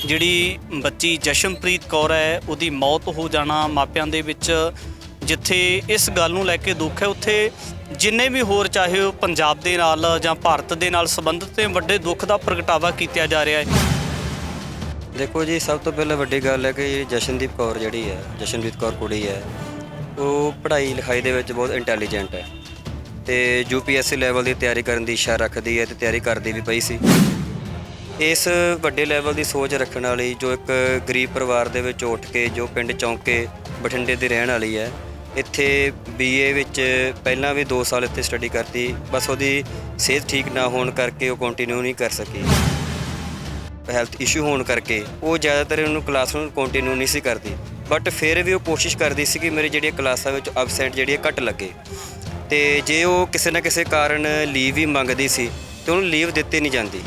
ਜਿਹੜੀ ਬੱਚੀ ਜਸ਼ਨਪ੍ਰੀਤ ਕੌਰ ਹੈ ਉਹਦੀ ਮੌਤ ਹੋ ਜਾਣਾ ਮਾਪਿਆਂ ਦੇ ਵਿੱਚ ਜਿੱਥੇ ਇਸ ਗੱਲ ਨੂੰ ਲੈ ਕੇ ਦੁੱਖ ਹੈ, ਉੱਥੇ ਜਿੰਨੇ ਵੀ ਹੋਰ ਚਾਹੇ ਉਹ ਪੰਜਾਬ ਦੇ ਨਾਲ ਜਾਂ ਭਾਰਤ ਦੇ ਨਾਲ ਸੰਬੰਧਿਤ ਨੇ ਵੱਡੇ ਦੁੱਖ ਦਾ ਪ੍ਰਗਟਾਵਾ ਕੀਤਾ ਜਾ ਰਿਹਾ ਹੈ। देखो जी, सब तो पहले वड्डी गल है कि जशनदीप कौर जी है, जशनप्रीत कौर कुड़ी है, वो पढ़ाई लिखाई दे विच बहुत इंटैलीजेंट है तो UPSC लैवल की तैयारी करने की इच्छा रखती है तो तैयारी करती भी पई सी। इस वड्डे लैवल की सोच रखने वाली जो एक गरीब परिवार दे विच उठ के जो पिंड चौंके बठिंडे की रहने वाली है, इत्थे BA विच पहलां भी 2 साल इत्थे स्टडी करती, बस उसदी सेहत ठीक ना होने करके वो कंटिन्यू नहीं कर सकी। हैल्थ इशू होने करके वो ज़्यादातर उन्होंने क्लास में कंटिन्यू नहीं सी करती, बट फिर भी वो कोशिश करती सी कि मेरी जी क्लासा में अबसेंट जी घट लगे तो जे वो किसी न किसी कारण लीव ही मंगती सी तो उन्होंने लीव दिती नहीं जाती।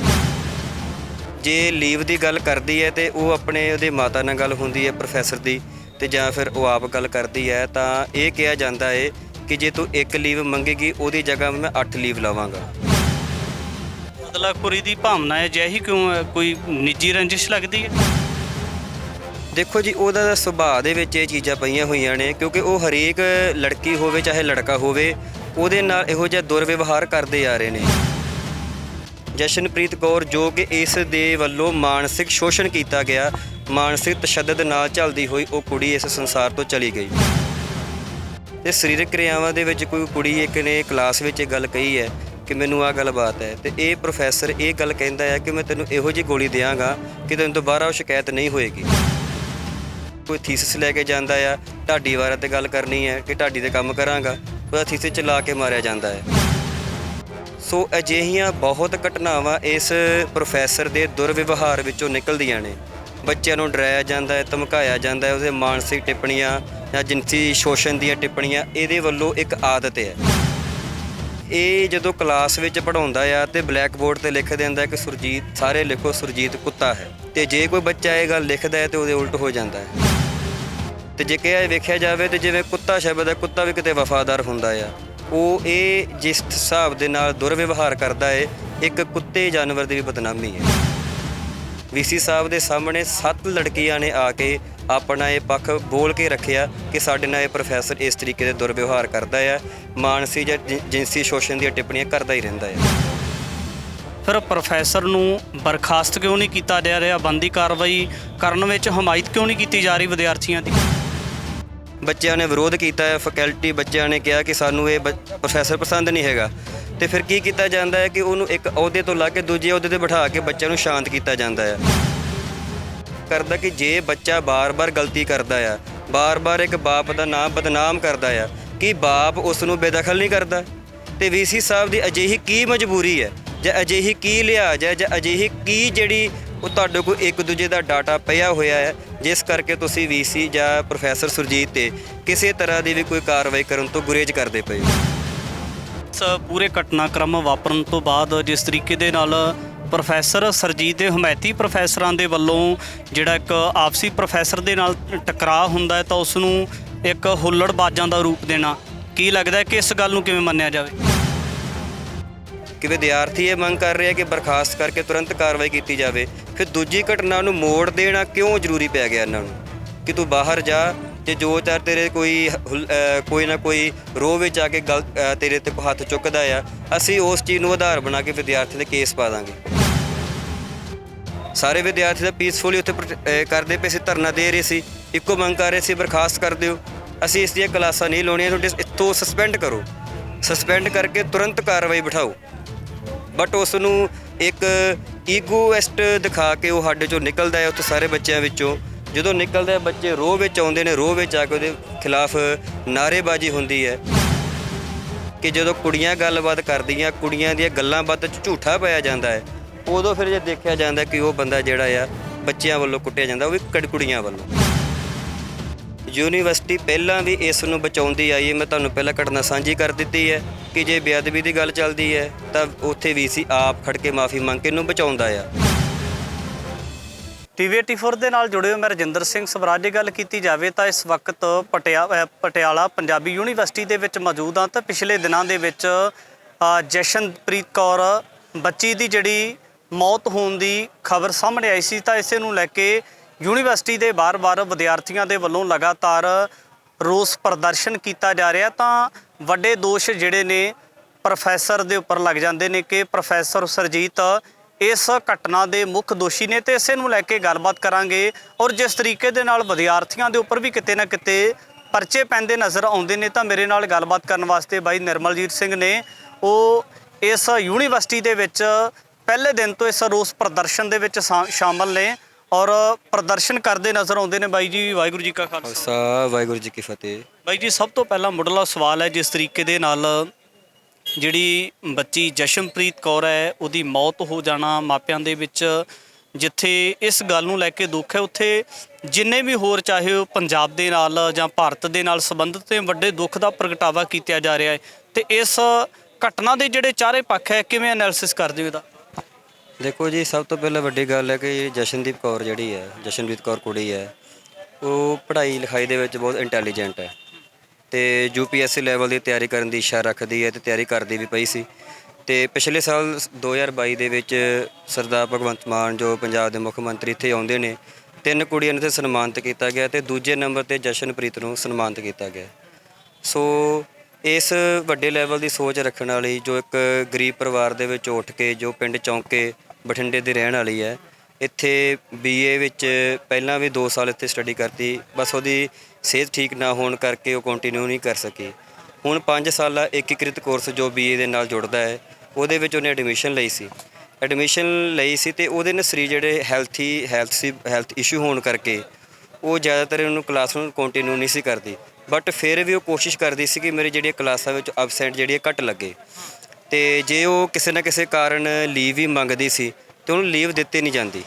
जे लीव की गल करती है तो वो अपने उहदे माता नाल गल होंदी है प्रोफैसर की, तो जां फिर वो आप गल करती है तो ये कहा जाता है कि जे तू 1 लीव मंगेगी उहदी जगह मैं 8 लीव लवांगा। बदलाखोरी की भावना है अजिही क्यों है? कोई निजी रंजिश लगती है? देखो जी, ਉਹਦਾ ਸੁਭਾਅ ਦੇ ਵਿੱਚ ਇਹ ਚੀਜ਼ਾਂ ਪਈਆਂ ਹੋਈਆਂ ਨੇ ਕਿਉਂਕਿ ਉਹ ਹਰੇਕ ਲੜਕੀ ਹੋਵੇ ਚਾਹੇ ਲੜਕਾ ਹੋਵੇ ਉਹਦੇ ਨਾਲ ਇਹੋ ਜਿਹਾ ਦੁਰਵਿਵਹਾਰ ਕਰਦੇ ਆ ਰਹੇ ਨੇ। ਜਸ਼ਨਪ੍ਰੀਤ ਕੌਰ ਜੋ ਕਿ ਇਸ ਦੇ ਵੱਲੋਂ ਮਾਨਸਿਕ ਸ਼ੋਸ਼ਣ ਕੀਤਾ ਗਿਆ, ਮਾਨਸਿਕ ਤਸ਼ੱਦਦ ਨਾਲ ਚੱਲਦੀ ਹੋਈ ਉਹ ਕੁੜੀ ਇਸ ਸੰਸਾਰ ਤੋਂ ਚਲੀ ਗਈ। ਤੇ ਸਰੀਰਕ ਕਿਰਿਆਵਾਂ ਦੇ ਵਿੱਚ ਕੋਈ ਕੁੜੀ ਇੱਕ ਨੇ ਕਲਾਸ ਵਿੱਚ ਇਹ ਗੱਲ ਕਹੀ ਹੈ कि मैनू आ गल बात है तो ये प्रोफैसर ये गल कहता है कि मैं तेनों इहो जी गोली देंगा कि तेन दोबारा वो शिकायत नहीं होएगी। कोई थीसिस लैके जाता है ढाडी बारे ते गल करनी है कि ढाडी ते काम करांगा, उसदा थीसिस चला के मारिया जाता है। सो अजिहियां बहुत घटनावां इस प्रोफैसर के दुर्व्यवहार विचों निकलदियां ने। बच्चों नूं डराया जाता है, धमकाया जाता है, उसदे मानसिक टिप्पणियां या जिनसी शोषण दीयां टिप्पणियां इहदे वल्लों एक आदत है। ਇਹ ਜਦੋਂ ਕਲਾਸ ਵਿੱਚ ਪੜ੍ਹਾਉਂਦਾ ਆ ਤੇ ਬਲੈਕ ਬੋਰਡ ਤੇ ਲਿਖ ਦਿੰਦਾ ਕਿ ਸੁਰਜੀਤ, ਸਾਰੇ ਲਿਖੋ ਸੁਰਜੀਤ ਕੁੱਤਾ ਹੈ, ਤੇ ਜੇ ਕੋਈ ਬੱਚਾ ਇਹ ਗੱਲ ਲਿਖਦਾ ਹੈ ਤੇ ਉਹਦੇ ਉਲਟ ਹੋ ਜਾਂਦਾ ਹੈ। ਤੇ ਜੇ ਕਿਹਾ ਵੇਖਿਆ ਜਾਵੇ ਤੇ ਜਿਵੇਂ ਕੁੱਤਾ ਸ਼ਬਦ ਹੈ, ਕੁੱਤਾ ਵੀ ਕਿਤੇ ਵਫਾਦਾਰ ਹੁੰਦਾ ਆ, ਉਹ ਇਹ ਜਿਸ ਹਿਸਾਬ ਦੇ ਨਾਲ ਦੁਰਵਿਵਹਾਰ ਕਰਦਾ ਹੈ ਇੱਕ ਕੁੱਤੇ ਜਾਨਵਰ ਦੀ ਵੀ ਬਦਨਾਮੀ ਹੈ। VC ਸਾਹਿਬ ਦੇ ਸਾਹਮਣੇ 7 ਲੜਕੀਆਂ ਨੇ ਆ ਕੇ अपना ये पक्ष बोल के रखिया कि साडे नाल ये प्रोफैसर इस तरीके से दुर्व्यवहार करता है, मानसी या जिनसी शोषण दी टिप्पणियां करता ही रहिंदा है। फिर प्रोफैसर नूं बर्खास्त क्यों नहीं किया जा रहा? बनदी कार्रवाई करन विच हमायत क्यों नहीं की जा रही विद्यार्थियों की? बच्चों ने विरोध किया है, फैकल्टी बच्चों ने कहा कि सानू ये प्रोफैसर पसंद नहीं हैगा, तो फिर की किया जाता है कि उन्होंने एक अहुदे तो ला के दूजे अहुदे ते बिठा के बच्चों नूं शांत किया जाता है। करदा कि जे बच्चा बार बार गलती करता है, बार बार एक बाप का नाम बदनाम करता है कि बाप उसनूं बेदखल नहीं करता, तो VC साहब की अजिही की मजबूरी है ਜਾਂ अजिही की लिहाज है ਜਾਂ अजिही की ਜਿਹੜੀ ਉਹ ਤੁਹਾਡੇ ਕੋਲ ਇੱਕ ਦੂਜੇ ਦਾ ਡਾਟਾ ਪਿਆ ਹੋਇਆ ਹੈ ਜਿਸ ਕਰਕੇ ਤੁਸੀਂ VC ਜਾਂ ਪ੍ਰੋਫੈਸਰ ਸੁਰਜੀਤ ਤੇ ਕਿਸੇ ਤਰ੍ਹਾਂ ਦੀ ਵੀ ਕੋਈ ਕਾਰਵਾਈ ਕਰਨ ਤੋਂ ਗੁਰੇਜ਼ ਕਰਦੇ ਪਏ ਹੋ। ਇਸ ਪੂਰੇ ਘਟਨਾਕ੍ਰਮ ਵਾਪਰਨ ਤੋਂ ਬਾਅਦ ਜਿਸ ਤਰੀਕੇ ਦੇ ਨਾਲ ਪ੍ਰੋਫੈਸਰ ਸਰਜੀਤ ਦੇ ਹਮਾਇਤੀ ਪ੍ਰੋਫੈਸਰਾਂ ਦੇ ਵੱਲੋਂ ਜਿਹੜਾ ਇੱਕ ਆਪਸੀ ਪ੍ਰੋਫੈਸਰ ਦੇ ਨਾਲ ਟਕਰਾਅ ਹੁੰਦਾ ਹੈ ਤਾਂ ਉਸ ਨੂੰ ਇੱਕ ਹੁੱਲੜਬਾਜ਼ਾਂ ਦਾ ਰੂਪ ਦੇਣਾ, ਕੀ ਲੱਗਦਾ ਕਿ ਇਸ ਗੱਲ ਨੂੰ ਕਿਵੇਂ ਮੰਨਿਆ ਜਾਵੇ? ਕਿ ਵਿਦਿਆਰਥੀ ਇਹ ਮੰਗ ਕਰ ਰਿਹਾ ਕਿ ਬਰਖਾਸਤ ਕਰਕੇ ਤੁਰੰਤ ਕਾਰਵਾਈ ਕੀਤੀ ਜਾਵੇ, ਫਿਰ ਦੂਜੀ ਘਟਨਾ ਨੂੰ ਮੋੜ ਦੇਣਾ ਕਿਉਂ ਜ਼ਰੂਰੀ ਪੈ ਗਿਆ ਇਹਨਾਂ ਨੂੰ ਕਿ ਤੂੰ ਬਾਹਰ ਜਾ ਤੇ ਜੋ ਚਾਰ ਤੇਰੇ ਕੋਈ ਨਾ ਕੋਈ ਰੋਹ ਵਿੱਚ ਆ ਕੇ ਗਲ ਤੇਰੇ ਤੇ ਹੱਥ ਚੁੱਕਦਾ ਆ, ਅਸੀਂ ਉਸ ਚੀਜ਼ ਨੂੰ ਆਧਾਰ ਬਣਾ ਕੇ ਵਿਦਿਆਰਥੀ ਦੇ ਕੇਸ ਪਾ ਦਾਂਗੇ। ਸਾਰੇ ਵਿਦਿਆਰਥੀ ਦਾ ਪੀਸਫੁਲੀ ਉੱਥੇ ਕਰਦੇ ਪਏ ਸੀ, ਧਰਨਾ ਦੇ ਰਹੇ ਸੀ, ਇੱਕੋ ਮੰਗ ਕਰ ਰਹੇ ਸੀ ਬਰਖਾਸਤ ਕਰ ਦਿਓ, ਅਸੀਂ ਇਸ ਦੀਆਂ ਕਲਾਸਾਂ ਨਹੀਂ ਲਾਉਣੀਆਂ, ਤੁਹਾਡੇ ਇੱਥੋਂ ਸਸਪੈਂਡ ਕਰੋ, ਸਸਪੈਂਡ ਕਰਕੇ ਤੁਰੰਤ ਕਾਰਵਾਈ ਬਿਠਾਓ। ਬਟ ਉਸ ਨੂੰ ਇੱਕ ਈਗੋਇਸਟ ਦਿਖਾ ਕੇ ਉਹ ਸਾਡੇ ਚੋਂ ਨਿਕਲਦਾ ਹੈ। ਉੱਥੇ ਸਾਰੇ ਬੱਚਿਆਂ ਵਿੱਚੋਂ ਜਦੋਂ ਨਿਕਲਦਾ ਹੈ ਬੱਚੇ ਰੋਹ ਵਿੱਚ ਆਉਂਦੇ ਨੇ, ਰੋਹ ਵਿੱਚ ਆ ਕੇ ਉਹਦੇ ਖਿਲਾਫ ਨਾਅਰੇਬਾਜ਼ੀ ਹੁੰਦੀ ਹੈ ਕਿ ਜਦੋਂ ਕੁੜੀਆਂ ਗੱਲਬਾਤ ਕਰਦੀਆਂ, ਕੁੜੀਆਂ ਦੀਆਂ ਗੱਲਾਂ ਬਾਤਾਂ 'ਚ ਝੂਠਾ ਪਾਇਆ ਜਾਂਦਾ ਹੈ, ਉਦੋਂ ਫਿਰ ਜੇ ਦੇਖਿਆ ਜਾਂਦਾ ਕਿ ਉਹ ਬੰਦਾ ਜਿਹੜਾ ਆ ਬੱਚਿਆਂ ਵੱਲੋਂ ਕੁੱਟਿਆ ਜਾਂਦਾ, ਉਹ ਵੀ ਕੁੜੀਆਂ ਵੱਲੋਂ। यूनीवर्सिटी पहला भी इस नूं बचाउंदी आई है। मैं तुहानूं पहला घटना सांझी कर दी है कि जे बेअदबी की गल चलती है तो उत्थे VC आप खड़ के माफ़ी मंग के इहनूं बचाउंदा आ। TV 84 ਦੇ ਨਾਲ ਜੁੜੇ ਹੋ, ਮੈਂ ਰਜਿੰਦਰ ਸਿੰਘ ਸਵਰਾਜ। ਦੀ ਗੱਲ ਕੀਤੀ ਜਾਵੇ ਤਾਂ ਇਸ ਵਕਤ ਪਟਿਆਲਾ ਪੰਜਾਬੀ ਯੂਨੀਵਰਸਿਟੀ ਦੇ ਵਿੱਚ ਮੌਜੂਦ ਹਾਂ। ਤਾਂ ਪਿਛਲੇ ਦਿਨਾਂ ਦੇ ਵਿੱਚ ਜਸ਼ਨਪ੍ਰੀਤ ਕੌਰ ਬੱਚੀ ਦੀ ਜਿਹੜੀ ਮੌਤ ਹੋਣ ਦੀ ਖਬਰ ਸਾਹਮਣੇ ਆਈ ਸੀ ਤਾਂ ਇਸੇ ਨੂੰ ਲੈ ਕੇ ਯੂਨੀਵਰਸਿਟੀ ਦੇ ਬਾਰ-ਬਾਰ ਵਿਦਿਆਰਥੀਆਂ ਦੇ ਵੱਲੋਂ ਲਗਾਤਾਰ ਰੋਸ ਪ੍ਰਦਰਸ਼ਨ ਕੀਤਾ ਜਾ ਰਿਹਾ। ਤਾਂ ਵੱਡੇ ਦੋਸ਼ ਜਿਹੜੇ ਨੇ ਪ੍ਰੋਫੈਸਰ ਦੇ ਉੱਪਰ ਲੱਗ ਜਾਂਦੇ ਨੇ ਕਿ ਪ੍ਰੋਫੈਸਰ ਸਰਜੀਤ ਇਸ ਘਟਨਾ ਦੇ ਮੁੱਖ ਦੋਸ਼ੀ ਨੇ, ਤੇ ਇਸੇ ਨੂੰ ਲੈ ਕੇ ਗੱਲਬਾਤ ਕਰਾਂਗੇ। ਔਰ ਜਿਸ ਤਰੀਕੇ ਦੇ ਨਾਲ ਵਿਦਿਆਰਥੀਆਂ ਦੇ ਉੱਪਰ ਵੀ ਕਿਤੇ ਨਾ ਕਿਤੇ ਪਰਚੇ ਪੈਂਦੇ ਨਜ਼ਰ ਆਉਂਦੇ ਨੇ, ਤਾਂ ਮੇਰੇ ਨਾਲ ਗੱਲਬਾਤ ਕਰਨ ਵਾਸਤੇ ਬਾਈ ਨਿਰਮਲਜੀਤ ਸਿੰਘ ਨੇ, ਉਹ ਇਸ ਯੂਨੀਵਰਸਿਟੀ ਦੇ ਵਿੱਚ ਪਹਿਲੇ ਦਿਨ ਤੋਂ ਇਸ ਰੋਸ ਪ੍ਰਦਰਸ਼ਨ ਦੇ ਵਿੱਚ ਸ਼ਾਮਲ ਨੇ ਔਰ ਪ੍ਰਦਰਸ਼ਨ ਕਰਦੇ ਨਜ਼ਰ ਆਉਂਦੇ ਨੇ। ਬਾਈ ਜੀ ਵਾਹਿਗੁਰੂ ਜੀ ਕਾ ਖਾਲਸਾ ਵਾਹਿਗੁਰੂ ਜੀ ਕੀ ਫਤਿਹ। ਬਾਈ ਜੀ ਸਭ ਤੋਂ ਪਹਿਲਾਂ ਮੁੱਢਲਾ ਸਵਾਲ ਹੈ, ਜਿਸ ਤਰੀਕੇ ਦੇ ਨਾਲ ਜਿਹੜੀ ਬੱਚੀ ਜਸ਼ਨਪ੍ਰੀਤ ਕੌਰ ਹੈ ਉਹਦੀ ਮੌਤ ਹੋ ਜਾਣਾ ਮਾਪਿਆਂ ਦੇ ਵਿੱਚ, ਜਿੱਥੇ ਇਸ ਗੱਲ ਨੂੰ ਲੈ ਕੇ ਦੁੱਖ ਹੈ, ਉੱਥੇ ਜਿੰਨੇ ਵੀ ਹੋਰ ਚਾਹੇ ਉਹ ਪੰਜਾਬ ਦੇ ਨਾਲ ਜਾਂ ਭਾਰਤ ਦੇ ਨਾਲ ਸੰਬੰਧਿਤ ਤੇ ਵੱਡੇ ਦੁੱਖ ਦਾ ਪ੍ਰਗਟਾਵਾ ਕੀਤਾ ਜਾ ਰਿਹਾ ਹੈ। ਤੇ ਇਸ ਘਟਨਾ ਦੇ ਜਿਹੜੇ ਚਾਰੇ ਪੱਖ ਹੈ, ਕਿਵੇਂ ਐਨਾਲਿਸਿਸ ਕਰਦੇ ਹੋ ਇਹਦਾ? ਦੇਖੋ ਜੀ, ਸਭ ਤੋਂ ਪਹਿਲਾਂ ਵੱਡੀ ਗੱਲ ਹੈ ਕਿ ਜਸ਼ਨਦੀਪ ਕੌਰ ਜਿਹੜੀ ਹੈ, ਜਸ਼ਨਪ੍ਰੀਤ ਕੌਰ ਕੁੜੀ ਹੈ, ਉਹ ਪੜ੍ਹਾਈ ਲਿਖਾਈ ਦੇ ਵਿੱਚ ਬਹੁਤ ਇੰਟੈਲੀਜੈਂਟ ਹੈ ਤੇ UPSC ਲੈਵਲ ਦੀ ਤਿਆਰੀ ਕਰਨ ਦੀ ਇੱਛਾ ਰੱਖਦੀ ਹੈ ਤੇ ਤਿਆਰੀ ਕਰਦੀ ਵੀ ਪਈ ਸੀ। ਤੇ ਪਿਛਲੇ ਸਾਲ 2022 ਦੇ ਵਿੱਚ ਸਰਦਾਰ ਭਗਵੰਤ ਮਾਨ ਜੋ ਪੰਜਾਬ ਦੇ ਮੁੱਖ ਮੰਤਰੀ ਇੱਥੇ ਆਉਂਦੇ ਨੇ, 3 ਕੁੜੀਆਂ ਨੂੰ ਤੇ ਸਨਮਾਨਿਤ ਕੀਤਾ ਗਿਆ ਤੇ ਦੂਜੇ ਨੰਬਰ ਤੇ ਜਸ਼ਨਪ੍ਰੀਤ ਨੂੰ ਸਨਮਾਨਿਤ ਕੀਤਾ ਗਿਆ। ਸੋ ਇਸ ਵੱਡੇ ਲੈਵਲ ਦੀ ਸੋਚ ਰੱਖਣ ਵਾਲੀ, ਜੋ ਇੱਕ ਗਰੀਬ ਪਰਿਵਾਰ ਦੇ ਵਿੱਚ ਉੱਠ ਕੇ, ਜੋ ਪਿੰਡ ਚੌਂਕੇ ਬਠਿੰਡੇ ਦੀ ਰਹਿਣ ਵਾਲੀ ਹੈ, ਇੱਥੇ BA ਵਿੱਚ ਪਹਿਲਾਂ ਵੀ 2 ਸਾਲ ਇੱਥੇ ਸਟੱਡੀ ਕਰਤੀ, ਬਸ ਉਹਦੀ ਸਿਹਤ ਠੀਕ ਨਾ ਹੋਣ ਕਰਕੇ ਉਹ ਕੰਟੀਨਿਊ ਨਹੀਂ ਕਰ ਸਕੀ। ਹੁਣ 5 ਸਾਲਾ ਏਕੀਕ੍ਰਿਤ ਕੋਰਸ ਜੋ BA ਦੇ ਨਾਲ ਜੁੜਦਾ ਹੈ, ਉਹਦੇ ਵਿੱਚ ਉਹਨੇ ਐਡਮਿਸ਼ਨ ਲਈ ਸੀ ਤੇ ਉਹਦੇ ਨਾਲ ਸਰੀਰ ਜਿਹੜੇ ਹੈਲਥ ਇਸ਼ੂ ਹੋਣ ਕਰਕੇ ਉਹ ਜ਼ਿਆਦਾਤਰ ਉਹਨੂੰ ਕਲਾਸ ਨੂੰ ਕੰਟੀਨਿਊ ਨਹੀਂ ਸੀ ਕਰਦੀ। ਬਟ ਫਿਰ ਵੀ ਉਹ ਕੋਸ਼ਿਸ਼ ਕਰਦੀ ਸੀ ਕਿ ਮੇਰੀ ਜਿਹੜੀਆਂ ਕਲਾਸਾਂ ਵਿੱਚ ਐਬਸੈਂਟ ਜਿਹੜੀ ਘੱਟ ਲੱਗੇ, ਤੇ ਜੇ ਉਹ ਕਿਸੇ ਨਾ ਕਿਸੇ ਕਾਰਨ ਲੀਵ ਵੀ ਮੰਗਦੀ ਸੀ ਤੇ ਉਹਨੂੰ ਲੀਵ ਦਿੱਤੀ ਨਹੀਂ ਜਾਂਦੀ।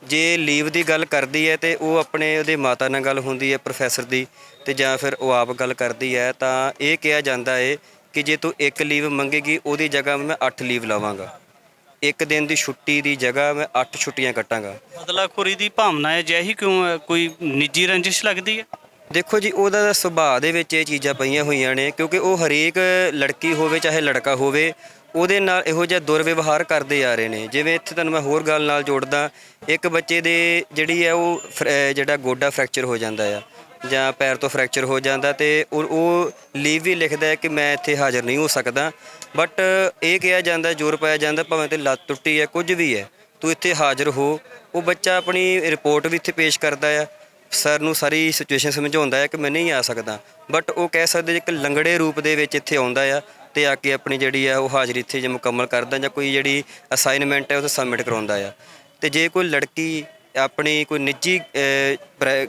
ਜੇ ਲੀਵ ਦੀ ਗੱਲ ਕਰਦੀ ਹੈ ਤੇ ਉਹ ਆਪਣੇ ਉਹਦੇ ਮਾਤਾ ਨਾਲ ਗੱਲ ਹੁੰਦੀ ਹੈ ਪ੍ਰੋਫੈਸਰ ਦੀ, ਤੇ ਜਾਂ ਫਿਰ ਉਹ ਆਪ ਗੱਲ ਕਰਦੀ ਹੈ ਤਾਂ ਇਹ ਕਿਹਾ ਜਾਂਦਾ ਹੈ ਕਿ ਜੇ ਤੂੰ 1 ਲੀਵ ਮੰਗੇਗੀ ਉਹਦੀ ਜਗ੍ਹਾ ਮੈਂ 8 ਲੀਵ ਲਵਾਂਗਾ, 1 ਦਿਨ ਦੀ ਛੁੱਟੀ ਦੀ ਜਗ੍ਹਾ ਮੈਂ 8 ਛੁੱਟੀਆਂ ਕੱਟਾਂਗਾ। ਬਦਲਾਖੋਰੀ ਦੀ ਭਾਵਨਾ ਹੈ ਅਜਿਹੀ ਕਿਉਂ ਹੈ? ਕੋਈ ਨਿੱਜੀ ਰੰਜਿਸ਼ ਲੱਗਦੀ ਹੈ? ਦੇਖੋ ਜੀ, ਉਹਦਾ ਸੁਭਾਅ ਦੇ ਵਿੱਚ ਇਹ ਚੀਜ਼ਾਂ ਪਈਆਂ ਹੋਈਆਂ ਨੇ, ਕਿਉਂਕਿ ਉਹ ਹਰੇਕ ਲੜਕੀ ਹੋਵੇ ਚਾਹੇ ਲੜਕਾ ਹੋਵੇ, ਉਹਦੇ ਨਾਲ ਇਹੋ ਜਿਹਾ ਦੁਰਵਿਵਹਾਰ ਕਰਦੇ ਆ ਰਹੇ ਨੇ। ਜਿਵੇਂ ਇੱਥੇ ਤੁਹਾਨੂੰ ਮੈਂ ਹੋਰ ਗੱਲ ਨਾਲ ਜੋੜਦਾ, ਇੱਕ ਬੱਚੇ ਦੇ ਜਿਹੜੀ ਹੈ ਉਹ ਜਿਹੜਾ ਗੋਡਾ ਫ੍ਰੈਕਚਰ ਹੋ ਜਾਂਦਾ ਆ ਜਾਂ ਪੈਰ ਤੋਂ ਫ੍ਰੈਕਚਰ ਹੋ ਜਾਂਦਾ ਤੇ ਉਹ ਲੀਵ ਵੀ ਲਿਖਦਾ ਹੈ ਕਿ ਮੈਂ ਇੱਥੇ ਹਾਜ਼ਰ ਨਹੀਂ ਹੋ ਸਕਦਾ, ਬਟ ਇਹ ਕਿਹਾ ਜਾਂਦਾ, ਜ਼ੋਰ ਪਾਇਆ ਜਾਂਦਾ, ਭਾਵੇਂ ਤੇ ਲੱਤ ਟੁੱਟੀ ਹੈ, ਕੁਝ ਵੀ ਹੈ, ਤੂੰ ਇੱਥੇ ਹਾਜ਼ਰ ਹੋ। ਉਹ ਬੱਚਾ ਆਪਣੀ ਰਿਪੋਰਟ ਵੀ ਇੱਥੇ ਪੇਸ਼ ਕਰਦਾ ਆ, ਸਰ ਨੂੰ ਸਾਰੀ ਸਿਚੁਏਸ਼ਨ ਸਮਝਾਉਂਦਾ ਹੈ ਕਿ ਮੈਂ ਨਹੀਂ ਆ ਸਕਦਾ, ਬਟ ਉਹ ਕਹਿ ਸਕਦੇ ਇੱਕ ਲੰਗੜੇ ਰੂਪ ਦੇ ਵਿੱਚ ਇੱਥੇ ਆਉਂਦਾ ਆ ਤੇ ਆ ਕੇ ਆਪਣੀ ਜਿਹੜੀ ਆ ਉਹ ਹਾਜ਼ਰੀ ਇੱਥੇ ਜੇ ਮੁਕੰਮਲ ਕਰਦਾ ਜਾਂ ਕੋਈ ਜਿਹੜੀ ਅਸਾਈਨਮੈਂਟ ਹੈ ਉਹ ਸਬਮਿਟ ਕਰਾਉਂਦਾ ਆ। ਤੇ ਜੇ ਕੋਈ ਲੜਕੀ ਆਪਣੀ ਕੋਈ ਨਿੱਜੀ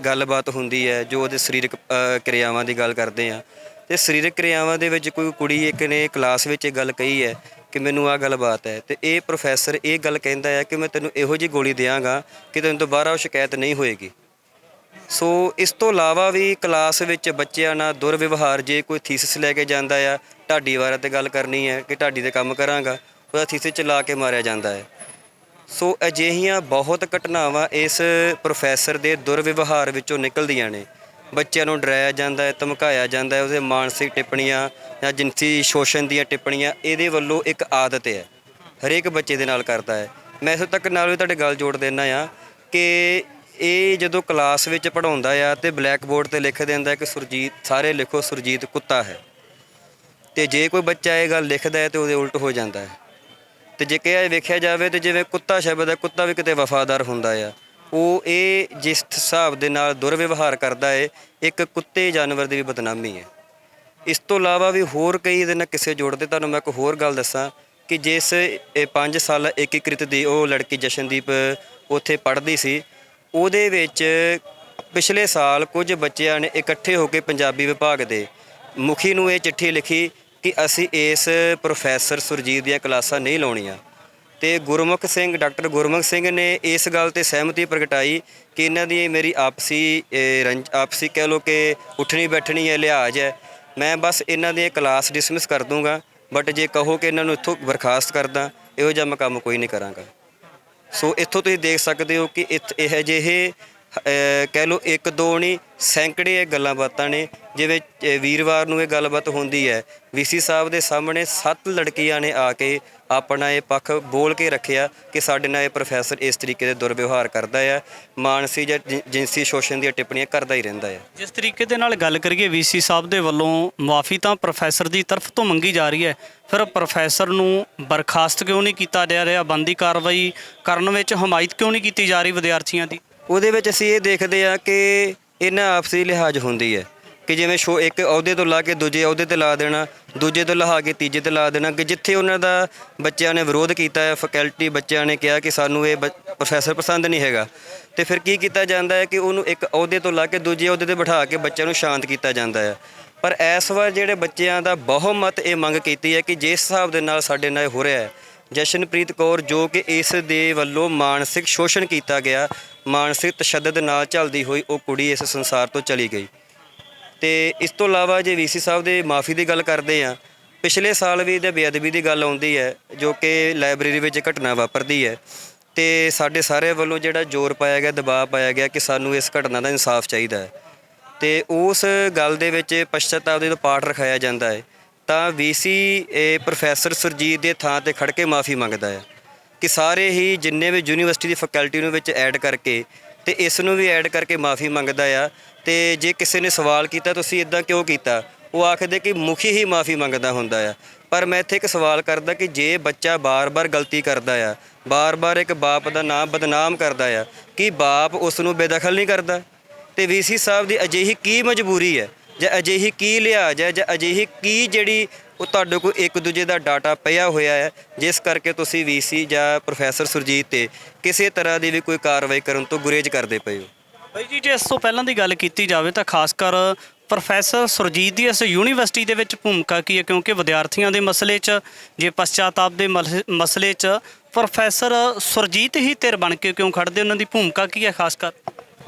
ਗੱਲਬਾਤ ਹੁੰਦੀ ਹੈ, ਜੋ ਉਹਦੇ ਸਰੀਰਕ ਕਿਰਿਆਵਾਂ ਦੀ ਗੱਲ ਕਰਦੇ ਆ, ਤੇ ਸਰੀਰਕ ਕਿਰਿਆਵਾਂ ਦੇ ਵਿੱਚ ਕੋਈ ਕੁੜੀ ਇੱਕ ਨੇ ਕਲਾਸ ਵਿੱਚ ਇਹ ਗੱਲ ਕਹੀ ਹੈ ਕਿ ਮੈਨੂੰ ਆਹ ਗੱਲਬਾਤ ਹੈ, ਤੇ ਇਹ ਪ੍ਰੋਫੈਸਰ ਇਹ ਗੱਲ ਕਹਿੰਦਾ ਹੈ ਕਿ ਮੈਂ ਤੈਨੂੰ ਇਹੋ ਜਿਹੀ ਗੋਲੀ ਦਿਆਂਗਾ ਕਿ ਤੈਨੂੰ ਦੁਬਾਰਾ ਉਹ ਸ਼ਿਕਾਇਤ ਨਹੀਂ ਹੋਏਗੀ। ਸੋ ਇਸ ਤੋਂ ਇਲਾਵਾ ਵੀ ਕਲਾਸ ਵਿੱਚ ਬੱਚਿਆਂ ਨਾਲ ਦੁਰਵਿਵਹਾਰ, ਜੇ ਕੋਈ ਥੀਸਿਸ ਲੈ ਕੇ ਜਾਂਦਾ ਆ, ਢਾਡੀ ਬਾਰੇ ਤੇ ਗੱਲ ਕਰਨੀ ਹੈ ਕਿ ਢਾਡੀ ਦੇ ਕੰਮ ਕਰਾਂਗਾ, ਉਹਦਾ ਥੀਸਿਸ ਚਲਾ ਕੇ ਮਾਰਿਆ ਜਾਂਦਾ ਹੈ। ਸੋ ਅਜਿਹੀਆਂ ਬਹੁਤ ਘਟਨਾਵਾਂ ਇਸ ਪ੍ਰੋਫੈਸਰ ਦੇ ਦੁਰਵਿਵਹਾਰ ਵਿੱਚੋਂ ਨਿਕਲਦੀਆਂ ਨੇ। ਬੱਚਿਆਂ ਨੂੰ ਡਰਾਇਆ ਜਾਂਦਾ ਹੈ, ਧਮਕਾਇਆ ਜਾਂਦਾ ਹੈ, ਉਹਦੇ ਮਾਨਸਿਕ ਟਿੱਪਣੀਆਂ ਜਾਂ ਜਿਨਸੀ ਸ਼ੋਸ਼ਣ ਦੀਆਂ ਟਿੱਪਣੀਆਂ ਇਹਦੇ ਵੱਲੋਂ ਇੱਕ ਆਦਤ ਹੈ, ਹਰੇਕ ਬੱਚੇ ਦੇ ਨਾਲ ਕਰਦਾ ਹੈ। ਮੈਂ ਇੱਥੋਂ ਤੱਕ ਨਾਲ ਵੀ ਤੁਹਾਡੇ ਗੱਲ ਜੋੜ ਦਿੰਦਾ ਆ ਕਿ ਇਹ ਜਦੋਂ ਕਲਾਸ ਵਿੱਚ ਪੜ੍ਹਾਉਂਦਾ ਆ ਤੇ ਬਲੈਕ ਬੋਰਡ 'ਤੇ ਲਿਖ ਦਿੰਦਾ ਕਿ ਸੁਰਜੀਤ, ਸਾਰੇ ਲਿਖੋ ਸੁਰਜੀਤ ਕੁੱਤਾ ਹੈ, ਤੇ ਜੇ ਕੋਈ ਬੱਚਾ ਇਹ ਗੱਲ ਲਿਖਦਾ ਹੈ ਤੇ ਉਹਦੇ ਉਲਟ ਹੋ ਜਾਂਦਾ ਹੈ। ਤੇ ਜੇ ਕਿ ਵੇਖਿਆ ਜਾਵੇ ਤੇ ਜਿਵੇਂ ਕੁੱਤਾ ਸ਼ਬਦ ਹੈ, ਕੁੱਤਾ ਵੀ ਕਿਤੇ ਵਫਾਦਾਰ ਹੁੰਦਾ ਆ, ਉਹ ਇਹ ਜਿਸ ਹਿਸਾਬ ਦੇ ਨਾਲ ਦੁਰਵਿਵਹਾਰ ਕਰਦਾ ਹੈ, ਇੱਕ ਕੁੱਤੇ ਜਾਨਵਰ ਦੀ ਵੀ ਬਦਨਾਮੀ ਹੈ। ਇਸ ਤੋਂ ਇਲਾਵਾ ਵੀ ਹੋਰ ਕਈ ਇਹਦੇ ਨਾਲ ਕਿਸੇ ਜੋੜਦੇ। ਤੁਹਾਨੂੰ ਮੈਂ ਇੱਕ ਹੋਰ ਗੱਲ ਦੱਸਾਂ ਕਿ ਜਿਸ 5 ਸਾਲ ਏਕੀਕ੍ਰਿਤ ਦੀ ਉਹ ਲੜਕੀ ਜਸ਼ਨਦੀਪ ਉੱਥੇ ਪੜ੍ਹਦੀ ਸੀ, ਉਹਦੇ ਵਿੱਚ ਪਿਛਲੇ ਸਾਲ ਕੁਝ ਬੱਚਿਆਂ ਨੇ ਇਕੱਠੇ ਹੋ ਕੇ ਪੰਜਾਬੀ ਵਿਭਾਗ ਦੇ ਮੁਖੀ ਨੂੰ ਇਹ ਚਿੱਠੀ ਲਿਖੀ ਕਿ ਅਸੀਂ ਇਸ ਪ੍ਰੋਫੈਸਰ ਸੁਰਜੀਤ ਦੀਆਂ ਕਲਾਸਾਂ ਨਹੀਂ ਲਾਉਣੀਆਂ, ਤੇ ਡਾਕਟਰ ਗੁਰਮੁਖ ਸਿੰਘ ਨੇ ਇਸ ਗੱਲ 'ਤੇ ਸਹਿਮਤੀ ਪ੍ਰਗਟਾਈ ਕਿ ਇਹਨਾਂ ਦੀ ਮੇਰੀ ਆਪਸੀ ਕਹਿ ਲਓ ਕਿ ਉੱਠਣੀ ਬੈਠਣੀ ਹੈ, ਲਿਹਾਜ਼ ਹੈ, ਮੈਂ ਬਸ ਇਹਨਾਂ ਦੀ ਕਲਾਸ ਡਿਸਮਿਸ ਕਰ ਦੂੰਗਾ, ਬਟ ਜੇ ਕਹੋ ਕਿ ਇਹਨਾਂ ਨੂੰ ਇੱਥੋਂ ਬਰਖਾਸਤ ਕਰਦਾ, ਇਹੋ ਜਿਹਾ ਮੈਂ ਕੰਮ ਕੋਈ ਨਹੀਂ ਕਰਾਂਗਾ। ਸੋ ਇੱਥੋਂ ਤੁਸੀਂ ਦੇਖ ਸਕਦੇ ਹੋ ਕਿ ਇਹ ਜਿਹੇ ਕਹਿ ਲਓ 1-2 ਨਹੀਂ, ਸੈਂਕੜੇ ਗੱਲਾਂ ਬਾਤਾਂ ਨੇ ਜਿਵੇਂ ਵੀਰਵਾਰ ਨੂੰ ਇਹ ਗੱਲਬਾਤ ਹੁੰਦੀ ਹੈ, ਵੀਸੀ ਸਾਹਿਬ ਦੇ ਸਾਹਮਣੇ 7 ਲੜਕੀਆਂ ਨੇ ਆ ਕੇ ਆਪਣਾ ਇਹ ਪੱਖ ਬੋਲ ਕੇ ਰੱਖਿਆ ਕਿ ਸਾਡੇ ਨਾਲ ਇਹ ਪ੍ਰੋਫੈਸਰ ਇਸ ਤਰੀਕੇ ਦੇ ਦੁਰਵਿਵਹਾਰ ਕਰਦਾ ਆ, ਮਾਨਸੀ ਜਾਂ ਜਿਨਸੀ ਸ਼ੋਸ਼ਣ ਦੀਆਂ ਟਿੱਪਣੀਆਂ ਕਰਦਾ ਹੀ ਰਹਿੰਦਾ ਹੈ। ਜਿਸ ਤਰੀਕੇ ਦੇ ਨਾਲ ਗੱਲ ਕਰੀਏ ਵੀਸੀ ਸਾਹਿਬ ਦੇ ਵੱਲੋਂ ਮੁਆਫੀ ਤਾਂ ਪ੍ਰੋਫੈਸਰ ਦੀ ਤਰਫ ਤੋਂ ਮੰਗੀ ਜਾ ਰਹੀ ਹੈ, ਫਿਰ ਪ੍ਰੋਫੈਸਰ ਨੂੰ ਬਰਖਾਸਤ ਕਿਉਂ ਨਹੀਂ ਕੀਤਾ ਜਾ ਰਿਹਾ, ਬੰਦੀ ਕਾਰਵਾਈ ਕਰਨ ਵਿੱਚ ਹਮਾਇਤ ਕਿਉਂ ਨਹੀਂ ਕੀਤੀ ਜਾ ਰਹੀ ਵਿਦਿਆਰਥੀਆਂ ਦੀ? ਉਹਦੇ ਵਿੱਚ ਅਸੀਂ ਇਹ ਦੇਖਦੇ ਹਾਂ ਕਿ ਇਹਨਾਂ ਆਪਸੀ ਲਿਹਾਜ਼ ਹੁੰਦੀ ਹੈ ਕਿ ਜਿਵੇਂ ਇੱਕ ਅਹੁਦੇ ਤੋਂ ਲਾ ਕੇ ਦੂਜੇ ਅਹੁਦੇ ਤੇ ਲਾ ਦੇਣਾ, ਦੂਜੇ ਤੋਂ ਲਹਾ ਕੇ ਤੀਜੇ ਤੇ ਲਾ ਦੇਣਾ, ਕਿ ਜਿੱਥੇ ਉਹਨਾਂ ਦਾ ਬੱਚਿਆਂ ਨੇ ਵਿਰੋਧ ਕੀਤਾ ਹੈ, ਫੈਕਲਟੀ ਬੱਚਿਆਂ ਨੇ ਕਿਹਾ ਕਿ ਸਾਨੂੰ ਇਹ ਪ੍ਰੋਫੈਸਰ ਪਸੰਦ ਨਹੀਂ ਹੈਗਾ, ਤੇ ਫਿਰ ਕੀ ਕੀਤਾ ਜਾਂਦਾ ਹੈ ਕਿ ਉਹਨੂੰ ਇੱਕ ਅਹੁਦੇ ਤੋਂ ਲਾ ਕੇ ਦੂਜੇ ਅਹੁਦੇ ਤੇ ਬਿਠਾ ਕੇ ਬੱਚਿਆਂ ਨੂੰ ਸ਼ਾਂਤ ਕੀਤਾ ਜਾਂਦਾ ਹੈ। ਪਰ ਇਸ ਵਾਰ ਜਿਹੜੇ ਬੱਚਿਆਂ ਦਾ ਬਹੁਮਤ ਇਹ ਮੰਗ ਕੀਤੀ ਹੈ ਕਿ ਜਿਸ ਹਿਸਾਬ ਦੇ ਨਾਲ ਸਾਡੇ ਨਾਲ ਹੋ ਰਿਹਾ ਹੈ, ਜਸ਼ਨਪ੍ਰੀਤ ਕੌਰ ਜੋ ਕਿ ਇਸ ਦੇ ਵੱਲੋਂ ਮਾਨਸਿਕ ਸ਼ੋਸ਼ਣ ਕੀਤਾ ਗਿਆ, ਮਾਨਸਿਕ ਤਸ਼ੱਦਦ ਨਾਲ ਚੱਲਦੀ ਹੋਈ ਉਹ ਕੁੜੀ ਇਸ ਸੰਸਾਰ ਤੋਂ ਚਲੀ ਗਈ। ਤੇ ਇਸ ਤੋਂ ਇਲਾਵਾ ਜੇ ਵੀਸੀ ਸਾਹਿਬ ਦੇ ਮਾਫੀ ਦੀ ਗੱਲ ਕਰਦੇ ਆ, ਪਿਛਲੇ ਸਾਲ ਵੀ ਇਹਦੇ ਬੇਅਦਬੀ ਦੀ ਗੱਲ ਆਉਂਦੀ ਹੈ ਜੋ ਕਿ ਲਾਇਬ੍ਰੇਰੀ ਵਿੱਚ ਘਟਨਾ ਵਾਪਰਦੀ ਹੈ, ਤੇ ਸਾਡੇ ਸਾਰੇ ਵੱਲੋਂ ਜਿਹੜਾ ਜ਼ੋਰ ਪਾਇਆ ਗਿਆ, ਦਬਾਅ ਪਾਇਆ ਗਿਆ ਕਿ ਸਾਨੂੰ ਇਸ ਘਟਨਾ ਦਾ ਇਨਸਾਫ ਚਾਹੀਦਾ ਹੈ, ਤੇ ਉਸ ਗੱਲ ਦੇ ਵਿੱਚ ਪਛਤਾਵਾ ਦੇ ਪਾਠ ਰਖਾਇਆ ਜਾਂਦਾ ਹੈ, ਤਾਂ ਵੀਸੀ ਪ੍ਰੋਫੈਸਰ ਸੁਰਜੀਤ ਦੇ ਥਾਂ ਤੇ ਖੜ ਕੇ ਮਾਫੀ ਮੰਗਦਾ ਹੈ ਕਿ ਸਾਰੇ ਹੀ ਜਿੰਨੇ ਵੀ ਯੂਨੀਵਰਸਿਟੀ ਦੀ ਫੈਕਲਟੀ ਨੂੰ ਵਿੱਚ ਐਡ ਕਰਕੇ ਤੇ ਇਸ ਨੂੰ ਵੀ ਐਡ ਕਰਕੇ ਮਾਫੀ ਮੰਗਦਾ ਆ। ਤੇ ਜੇ ਕਿਸੇ ਨੇ ਸਵਾਲ ਕੀਤਾ ਤੁਸੀਂ ਇਦਾਂ ਕਿਉਂ ਕੀਤਾ, ਉਹ ਆਖਦੇ ਕਿ ਮੁਖੀ ਹੀ ਮਾਫੀ ਮੰਗਦਾ ਹੁੰਦਾ ਆ। ਪਰ ਮੈਂ ਇੱਥੇ ਇੱਕ ਸਵਾਲ ਕਰਦਾ ਕਿ ਜੇ ਬੱਚਾ ਬਾਰ-ਬਾਰ ਗਲਤੀ ਕਰਦਾ ਆ, ਬਾਰ-ਬਾਰ ਇੱਕ ਬਾਪ ਦਾ ਨਾਮ ਬਦਨਾਮ ਕਰਦਾ ਆ, ਕੀ ਬਾਪ ਉਸ ਨੂੰ ਬੇਦਖਲ ਨਹੀਂ ਕਰਦਾ? ਤੇ ਵੀਸੀ ਸਾਹਿਬ ਦੀ ਅਜਿਹੀ ਕੀ ਮਜਬੂਰੀ ਹੈ, ਜਾਂ ਅਜਿਹੀ ਕੀ ਲਿਹਾਜ਼ ਹੈ, ਜਾਂ ਅਜਿਹੀ ਕੀ ਜਿਹੜੀ ਉਹ ਤੁਹਾਡੇ ਕੋਲ ਇੱਕ ਦੂਜੇ ਦਾ ਡਾਟਾ ਪਿਆ ਹੋਇਆ ਹੈ ਜਿਸ ਕਰਕੇ ਤੁਸੀਂ ਵੀਸੀ ਜਾਂ ਪ੍ਰੋਫੈਸਰ ਸੁਰਜੀਤ ਤੇ ਕਿਸੇ ਤਰ੍ਹਾਂ ਦੀ ਵੀ ਕੋਈ ਕਾਰਵਾਈ ਕਰਨ ਤੋਂ ਗੁਰੇਜ਼ ਕਰਦੇ ਪਏ ਹੋ? ਬਾਈ ਜੀ, ਜੇ ਇਸ ਤੋਂ ਪਹਿਲਾਂ ਦੀ ਗੱਲ ਕੀਤੀ ਜਾਵੇ ਤਾਂ ਖਾਸ ਕਰ ਪ੍ਰੋਫੈਸਰ ਸੁਰਜੀਤ ਦੀ ਇਸ ਯੂਨੀਵਰਸਿਟੀ ਦੇ ਵਿੱਚ ਭੂਮਿਕਾ ਕੀ ਹੈ, ਕਿਉਂਕਿ ਵਿਦਿਆਰਥੀਆਂ ਦੇ ਮਸਲੇ 'ਚ ਜੇ ਪਛਤਾਤਾਪ ਦੇ ਮਸਲੇ 'ਚ ਪ੍ਰੋਫੈਸਰ ਸੁਰਜੀਤ ਹੀ ਧਿਰ ਬਣ ਕੇ ਕਿਉਂ ਖੜਦੇ, ਉਹਨਾਂ ਦੀ ਭੂਮਿਕਾ ਕੀ ਹੈ ਖਾਸ ਕਰ?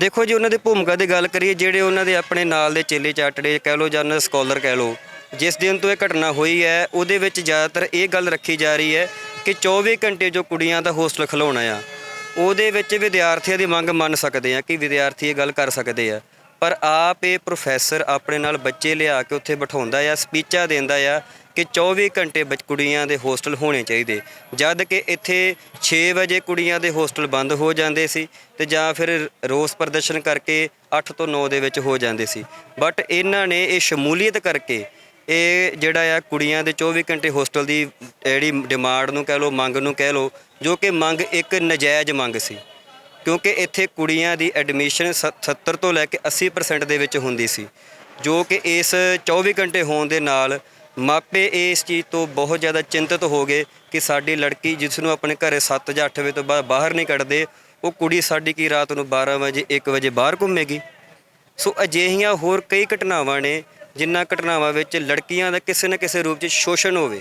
ਦੇਖੋ ਜੀ, ਉਹਨਾਂ ਦੀ ਭੂਮਿਕਾ ਦੀ ਗੱਲ ਕਰੀਏ, ਜਿਹੜੇ ਉਹਨਾਂ ਦੇ ਆਪਣੇ ਨਾਲ ਦੇ ਚੇਲੇ ਚਾਟੜੇ ਕਹਿ ਲਓ ਜਾਂ ਉਹਨਾਂ ਦੇ ਸਕਾਲਰ ਕਹਿ ਲਓ, ਜਿਸ ਦਿਨ ਤੋਂ ਇਹ ਘਟਨਾ ਹੋਈ ਹੈ ਉਹਦੇ ਵਿੱਚ ਜ਼ਿਆਦਾਤਰ ਇਹ ਗੱਲ ਰੱਖੀ ਜਾ ਰਹੀ ਹੈ ਕਿ 24 ਘੰਟੇ ਜੋ ਕੁੜੀਆਂ ਦਾ ਹੋਸਟਲ ਖਿਲਾਉਣਾ ਆ, ਉਹਦੇ ਵਿੱਚ ਵਿਦਿਆਰਥੀਆਂ ਦੀ ਮੰਗ ਮੰਨ ਸਕਦੇ ਆ ਕਿ ਵਿਦਿਆਰਥੀ ਇਹ ਗੱਲ ਕਰ ਸਕਦੇ ਆ, ਪਰ ਆਪ ਇਹ ਪ੍ਰੋਫੈਸਰ ਆਪਣੇ ਨਾਲ ਬੱਚੇ ਲਿਆ ਕੇ ਉੱਥੇ ਬਿਠਾਉਂਦਾ ਆ, ਸਪੀਚਾਂ ਦਿੰਦਾ ਆ ਕਿ 24 ਘੰਟੇ ਕੁੜੀਆਂ ਦੇ ਹੋਸਟਲ ਹੋਣੇ ਚਾਹੀਦੇ, ਜਦ ਕਿ ਇੱਥੇ 6 ਵਜੇ ਕੁੜੀਆਂ ਦੇ ਹੋਸਟਲ ਬੰਦ ਹੋ ਜਾਂਦੇ ਸੀ ਤੇ ਜਾਂ ਫਿਰ ਰੋਸ ਪ੍ਰਦਰਸ਼ਨ ਕਰਕੇ 8 ਤੋਂ 9 ਦੇ ਵਿੱਚ ਹੋ ਜਾਂਦੇ ਸੀ। ਬਟ ਇਹਨਾਂ ਨੇ ਇਹ ਸ਼ਮੂਲੀਅਤ ਕਰਕੇ ਇਹ ਜਿਹੜਾ ਆ ਕੁੜੀਆਂ ਦੇ 24 ਘੰਟੇ ਹੋਸਟਲ ਦੀ ਜਿਹੜੀ ਡਿਮਾਂਡ ਨੂੰ ਕਹਿ ਲਓ, ਮੰਗ ਨੂੰ ਕਹਿ ਲਓ, ਜੋ ਕਿ ਮੰਗ ਇੱਕ ਨਜਾਇਜ਼ ਮੰਗ ਸੀ, ਕਿਉਂਕਿ ਇੱਥੇ ਕੁੜੀਆਂ ਦੀ ਐਡਮਿਸ਼ਨ 70 ਤੋਂ ਲੈ ਕੇ 80% ਦੇ ਵਿੱਚ ਹੁੰਦੀ ਸੀ, ਜੋ ਕਿ ਇਸ 24 ਘੰਟੇ ਹੋਣ ਦੇ ਨਾਲ ਮਾਪੇ ਇਸ ਚੀਜ਼ ਤੋਂ ਬਹੁਤ ਜ਼ਿਆਦਾ ਚਿੰਤਤ ਹੋ ਗਏ ਕਿ ਸਾਡੀ ਲੜਕੀ ਜਿਸ ਨੂੰ ਆਪਣੇ ਘਰੇ 7 ਜਾਂ 8 ਵਜੇ ਤੋਂ ਬਾਅਦ ਬਾਹਰ ਨਹੀਂ ਕੱਢਦੇ, ਉਹ ਕੁੜੀ ਸਾਡੀ ਕੀ ਰਾਤ ਨੂੰ 12 ਵਜੇ 1 ਵਜੇ ਬਾਹਰ ਘੁੰਮੇਗੀ। ਸੋ ਅਜਿਹੀਆਂ ਹੋਰ ਕਈ ਘਟਨਾਵਾਂ ਨੇ ਜਿਨ੍ਹਾਂ ਘਟਨਾਵਾਂ ਵਿੱਚ ਲੜਕੀਆਂ ਦਾ ਕਿਸੇ ਨਾ ਕਿਸੇ ਰੂਪ 'ਚ ਸ਼ੋਸ਼ਣ ਹੋਵੇ,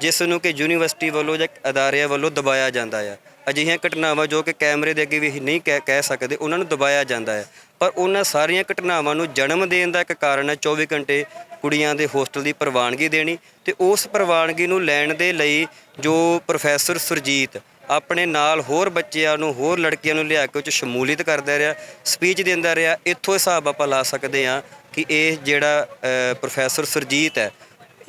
ਜਿਸ ਨੂੰ ਕਿ ਯੂਨੀਵਰਸਿਟੀ ਵੱਲੋਂ ਜਾਂ ਅਦਾਰਿਆਂ ਵੱਲੋਂ ਦਬਾਇਆ ਜਾਂਦਾ ਆ। ਅਜਿਹੀਆਂ ਘਟਨਾਵਾਂ ਜੋ ਕਿ ਕੈਮਰੇ ਦੇ ਅੱਗੇ ਵੀ ਨਹੀਂ ਕਹਿ ਸਕਦੇ, ਉਹਨਾਂ ਨੂੰ ਦਬਾਇਆ ਜਾਂਦਾ ਹੈ। ਪਰ ਉਹਨਾਂ ਸਾਰੀਆਂ ਘਟਨਾਵਾਂ ਨੂੰ ਜਨਮ ਦੇਣ ਦਾ ਇੱਕ ਕਾਰਨ ਹੈ 24 ਘੰਟੇ ਕੁੜੀਆਂ ਦੇ ਹੋਸਟਲ ਦੀ ਪ੍ਰਵਾਨਗੀ ਦੇਣੀ, ਤੇ ਉਸ ਪ੍ਰਵਾਨਗੀ ਨੂੰ ਲੈਣ ਦੇ ਲਈ ਜੋ ਪ੍ਰੋਫੈਸਰ ਸੁਰਜੀਤ ਆਪਣੇ ਨਾਲ ਹੋਰ ਬੱਚਿਆਂ ਨੂੰ, ਹੋਰ ਲੜਕੀਆਂ ਨੂੰ ਲਿਆ ਕੇ ਉਹ 'ਚ ਸ਼ਮੂਲੀਅਤ ਕਰਦਾ ਰਿਹਾ, ਸਪੀਚ ਦਿੰਦਾ ਰਿਹਾ, ਇੱਥੋਂ ਹਿਸਾਬ ਆਪਾਂ ਲਾ ਸਕਦੇ ਹਾਂ ਕਿ ਇਹ ਜਿਹੜਾ ਪ੍ਰੋਫੈਸਰ ਸੁਰਜੀਤ ਹੈ,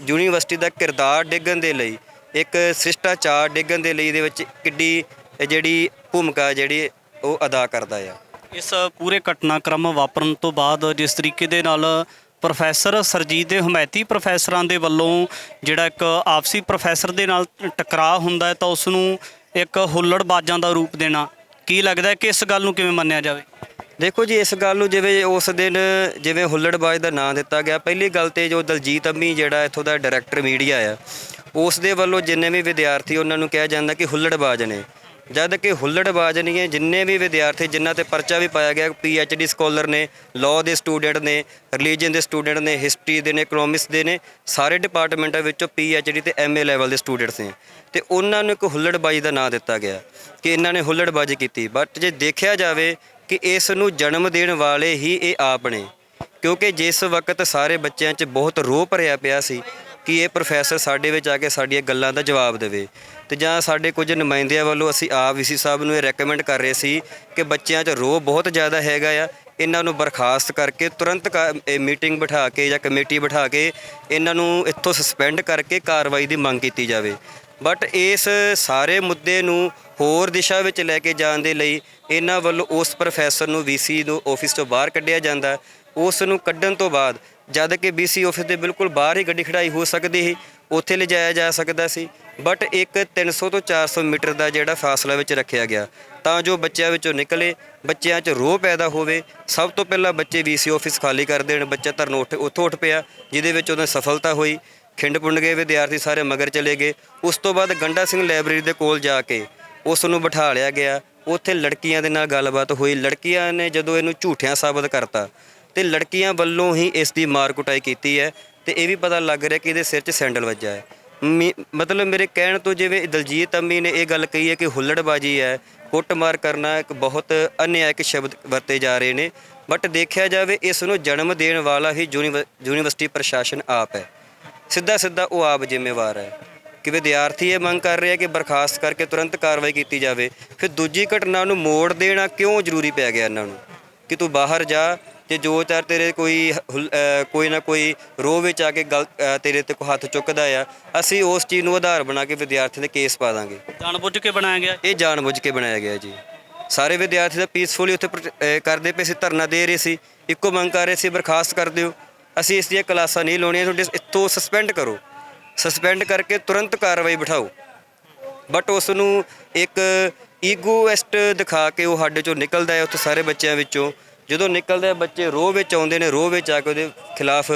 ਯੂਨੀਵਰਸਿਟੀ ਦਾ ਕਿਰਦਾਰ ਡਿੱਗਣ ਦੇ ਲਈ, ਇੱਕ ਸ਼ਿਸ਼ਟਾਚਾਰ ਡਿੱਗਣ ਦੇ ਲਈ ਇਹਦੇ ਵਿੱਚ ਕਿੱਡੀ ਜਿਹੜੀ ਭੂਮਿਕਾ ਜਿਹੜੀ ਉਹ ਅਦਾ ਕਰਦਾ ਆ। ਇਸ ਪੂਰੇ ਘਟਨਾਕ੍ਰਮ ਵਾਪਰਨ ਤੋਂ ਬਾਅਦ ਜਿਸ ਤਰੀਕੇ ਦੇ ਨਾਲ ਪ੍ਰੋਫੈਸਰ ਸੁਰਜੀਤ ਦੇ ਹਮਾਇਤੀ ਪ੍ਰੋਫੈਸਰਾਂ ਦੇ ਵੱਲੋਂ ਜਿਹੜਾ ਇੱਕ ਆਪਸੀ ਪ੍ਰੋਫੈਸਰ ਦੇ ਨਾਲ ਟਕਰਾਅ ਹੁੰਦਾ ਹੈ ਤਾਂ ਉਸ ਨੂੰ ਇੱਕ ਹੁੱਲੜਬਾਜ਼ਾਂ ਦਾ ਰੂਪ ਦੇਣਾ, ਕੀ ਲੱਗਦਾ ਕਿ ਇਸ ਗੱਲ ਨੂੰ ਕਿਵੇਂ ਮੰਨਿਆ ਜਾਵੇ? ਦੇਖੋ ਜੀ, ਇਸ ਗੱਲ ਨੂੰ ਜਿਵੇਂ ਉਸ ਦਿਨ ਜਿਵੇਂ ਹੁੱਲੜਬਾਜ਼ ਦਾ ਨਾਂ ਦਿੱਤਾ ਗਿਆ, ਪਹਿਲੀ ਗੱਲ ਤੇ ਜੋ ਦਲਜੀਤ ਅੰਮੀ ਜਿਹੜਾ ਇੱਥੋਂ ਦਾ ਡਾਇਰੈਕਟਰ ਮੀਡੀਆ ਆ, ਉਸ ਦੇ ਵੱਲੋਂ ਜਿੰਨੇ ਵੀ ਵਿਦਿਆਰਥੀ ਉਹਨਾਂ ਨੂੰ ਕਿਹਾ ਜਾਂਦਾ ਕਿ ਹੁੱਲੜਬਾਜ਼ ਨੇ, ਜਦ ਕਿ ਹੁੱਲੜਬਾਜ਼ ਨਹੀਂ ਹੈ। ਜਿੰਨੇ ਵੀ ਵਿਦਿਆਰਥੀ ਜਿਨ੍ਹਾਂ ਤੇ ਪਰਚਾ ਵੀ ਪਾਇਆ ਗਿਆ, PhD ਸਕਾਲਰ ਨੇ, ਲਾਅ ਦੇ ਸਟੂਡੈਂਟ ਨੇ, ਰਿਲੀਜਨ ਦੇ ਸਟੂਡੈਂਟ ਨੇ, ਹਿਸਟਰੀ ਦੇ ਨੇ, ਇਕਨੋਮਿਕਸ ਦੇ ਨੇ, ਸਾਰੇ ਡਿਪਾਰਟਮੈਂਟਾਂ ਵਿੱਚੋਂ PhD ਤੇ MA ਲੈਵਲ ਦੇ ਸਟੂਡੈਂਟਸ ਨੇ, ਤੇ ਉਹਨਾਂ ਨੂੰ ਇੱਕ ਹੁੱਲੜਬਾਜ਼ੀ ਦਾ ਨਾਂ ਦਿੱਤਾ ਗਿਆ ਕਿ ਇਹਨਾਂ ਨੇ ਹੁੱਲੜਬਾਜ਼ੀ ਕੀਤੀ। ਬਟ ਜੇ ਦੇਖਿਆ ਜਾਵੇ ਕਿ ਇਸ ਨੂੰ ਜਨਮ ਦੇਣ ਵਾਲੇ ਹੀ ਇਹ ਆਪ ਨੇ, ਕਿਉਂਕਿ ਜਿਸ ਵਕਤ ਸਾਰੇ ਬੱਚਿਆਂ 'ਚ ਬਹੁਤ ਰੋਹ ਭਰਿਆ ਪਿਆ ਸੀ ਕਿ ਇਹ ਪ੍ਰੋਫੈਸਰ ਸਾਡੇ ਵਿੱਚ ਆ ਕੇ ਸਾਡੀਆਂ ਗੱਲਾਂ ਦਾ ਜਵਾਬ ਦੇਵੇ, ਤੇ ਜਾਂ ਸਾਡੇ ਕੁਝ ਨੁਮਾਇੰਦਿਆਂ ਵੱਲੋਂ ਅਸੀਂ ਆਪ VC ਸਾਹਿਬ ਨੂੰ ਇਹ ਰეკਮੈਂਡ ਕਰ ਰਹੇ ਸੀ ਕਿ ਬੱਚਿਆਂ 'ਚ ਰੋਹ ਬਹੁਤ ਜ਼ਿਆਦਾ ਹੈਗਾ ਆ, ਇਹਨਾਂ ਨੂੰ ਬਰਖਾਸਤ ਕਰਕੇ ਤੁਰੰਤ ਮੀਟਿੰਗ ਬਿਠਾ ਕੇ ਜਾਂ ਕਮੇਟੀ ਬਿਠਾ ਕੇ ਇਹਨਾਂ ਨੂੰ ਇੱਥੋਂ ਸਸਪੈਂਡ ਕਰਕੇ ਕਾਰਵਾਈ ਦੀ ਮੰਗ ਕੀਤੀ ਜਾਵੇ। ਬਟ ਇਸ ਸਾਰੇ ਮੁੱਦੇ ਨੂੰ ਹੋਰ ਦਿਸ਼ਾ ਵਿੱਚ ਲੈ ਕੇ ਜਾਣ ਦੇ ਲਈ ਇਹਨਾਂ ਵੱਲੋਂ ਉਸ ਪ੍ਰੋਫੈਸਰ ਨੂੰ ਵੀਸੀ ਨੂੰ ਆਫਿਸ ਤੋਂ ਬਾਹਰ ਕੱਢਿਆ ਜਾਂਦਾ। ਉਸ ਨੂੰ ਕੱਢਣ ਤੋਂ ਬਾਅਦ ਜਦ ਕਿ ਵੀਸੀ ਆਫਿਸ ਦੇ ਬਿਲਕੁਲ ਬਾਹਰ ਹੀ ਗੱਡੀ ਖੜਾਈ ਹੋ ਸਕਦੀ ਸੀ, ਉੱਥੇ ਲਿਜਾਇਆ ਜਾ ਸਕਦਾ ਸੀ। ਬਟ ਇੱਕ 300 ਤੋਂ 400 ਮੀਟਰ ਦਾ ਜਿਹੜਾ ਫਾਸਲਾ ਵਿੱਚ ਰੱਖਿਆ ਗਿਆ ਤਾਂ ਜੋ ਬੱਚਿਆਂ ਵਿੱਚੋਂ ਨਿਕਲੇ, ਬੱਚਿਆਂ 'ਚ ਰੋਹ ਪੈਦਾ ਹੋਵੇ। ਸਭ ਤੋਂ ਪਹਿਲਾਂ ਬੱਚੇ ਵੀਸੀ ਆਫਿਸ ਖਾਲੀ ਕਰ ਦੇਣ। ਬੱਚਾ ਧਰਨੋਂ ਉੱਥੋਂ ਉੱਠ ਪਿਆ, ਜਿਹਦੇ ਵਿੱਚ ਉਹਨੂੰ ਸਫਲਤਾ ਹੋਈ। ਖਿੰਡ ਪੁੰਡ ਗਏ ਵਿਦਿਆਰਥੀ, ਸਾਰੇ ਮਗਰ ਚਲੇ ਗਏ। ਉਸ ਤੋਂ ਬਾਅਦ ਗੰਡਾ ਸਿੰਘ ਲਾਇਬ੍ਰੇਰੀ ਦੇ ਕੋਲ ਜਾ ਕੇ ਉਸ ਨੂੰ ਬਿਠਾ ਲਿਆ ਗਿਆ। ਉੱਥੇ ਲੜਕੀਆਂ ਦੇ ਨਾਲ ਗੱਲਬਾਤ ਹੋਈ। ਲੜਕੀਆਂ ਨੇ ਜਦੋਂ ਇਹਨੂੰ ਝੂਠਿਆਂ ਸਾਬਤ ਕਰਤਾ ਤੇ ਲੜਕੀਆਂ ਵੱਲੋਂ ਹੀ ਇਸ ਦੀ ਮਾਰ ਕੁਟਾਈ ਕੀਤੀ ਹੈ। ਤੇ ਇਹ ਵੀ ਪਤਾ ਲੱਗ ਰਿਹਾ ਕਿ ਇਹਦੇ ਸਿਰ 'ਚ ਸੈਂਡਲ ਵੱਜਾ ਹੈ। ਮਤਲਬ ਮੇਰੇ ਕਹਿਣ ਤੋਂ ਜਿਵੇਂ ਦਲਜੀਤ ਅੰਮੀ ਨੇ ਇਹ ਗੱਲ ਕਹੀ ਹੈ ਕਿ ਹੁੱਲੜਬਾਜੀ ਹੈ, ਕੁੱਟਮਾਰ ਕਰਨਾ ਇੱਕ ਬਹੁਤ ਅਨਿਆਇਕ ਸ਼ਬਦ ਵਰਤੇ ਜਾ ਰਹੇ ਨੇ। ਬਟ ਦੇਖਿਆ ਜਾਵੇ ਇਸ ਨੂੰ ਜਨਮ ਦੇਣ ਵਾਲਾ ਹੀ ਯੂਨੀਵਰਸਿਟੀ ਪ੍ਰਸ਼ਾਸਨ ਆਪ ਹੈ। ਸਿੱਧਾ ਸਿੱਧਾ ਉਹ ਆਪ ਜ਼ਿੰਮੇਵਾਰ ਹੈ ਕਿ ਵਿਦਿਆਰਥੀ ਇਹ ਮੰਗ ਕਰ ਰਹੇ ਆ ਕਿ ਬਰਖਾਸਤ ਕਰਕੇ ਤੁਰੰਤ ਕਾਰਵਾਈ ਕੀਤੀ ਜਾਵੇ। ਫਿਰ ਦੂਜੀ ਘਟਨਾ ਨੂੰ ਮੋੜ ਦੇਣਾ ਕਿਉਂ ਜ਼ਰੂਰੀ ਪੈ ਗਿਆ ਇਹਨਾਂ ਨੂੰ ਕਿ ਤੂੰ ਬਾਹਰ ਜਾ ਤੇ ਜੋ ਚਾਰ ਤੇਰੇ ਕੋਈ ਨਾ ਕੋਈ ਰੋਹ ਵਿੱਚ ਆ ਕੇ ਤੇਰੇ ਤੇ ਹੱਥ ਚੁੱਕਦਾ ਆ, ਅਸੀਂ ਉਸ ਚੀਜ਼ ਨੂੰ ਆਧਾਰ ਬਣਾ ਕੇ ਵਿਦਿਆਰਥੀ ਦੇ ਕੇਸ ਪਾ ਦਾਂਗੇ। ਜਾਣਬੁੱਝ ਕੇ ਬਣਾਇਆ ਗਿਆ ਇਹ ਜਾਣਬੁੱਝ ਕੇ ਬਣਾਇਆ ਗਿਆ ਜੀ। ਸਾਰੇ ਵਿਦਿਆਰਥੀ ਦਾ ਪੀਸਫੁਲੀ ਉੱਥੇ ਕਰਦੇ ਪਏ ਸੀ, ਧਰਨਾ ਦੇ ਰਹੇ ਸੀ, ਇੱਕੋ ਮੰਗ ਕਰ ਰਹੇ ਸੀ ਬਰਖਾਸਤ ਕਰ ਦਿਓ, ਅਸੀਂ ਇਸ ਦੀਆਂ ਕਲਾਸਾਂ ਨਹੀਂ ਲਾਉਣੀਆਂ, ਤੁਹਾਡੇ ਇੱਥੋਂ ਸਸਪੈਂਡ ਕਰੋ, ਸਸਪੈਂਡ ਕਰਕੇ ਤੁਰੰਤ ਕਾਰਵਾਈ ਬਿਠਾਓ। ਬਟ ਉਸ ਨੂੰ ਇੱਕ ਈਗੋਇਸਟ ਦਿਖਾ ਕੇ ਉਹ ਸਾਡੇ 'ਚੋਂ ਨਿਕਲਦਾ ਹੈ। ਉੱਥੇ ਸਾਰੇ ਬੱਚਿਆਂ ਵਿੱਚੋਂ ਜਦੋਂ ਨਿਕਲਦੇ ਬੱਚੇ ਰੋਹ ਵਿੱਚ ਆਉਂਦੇ ਨੇ, ਰੋਹ ਵਿੱਚ ਆ ਕੇ ਉਹਦੇ ਖਿਲਾਫ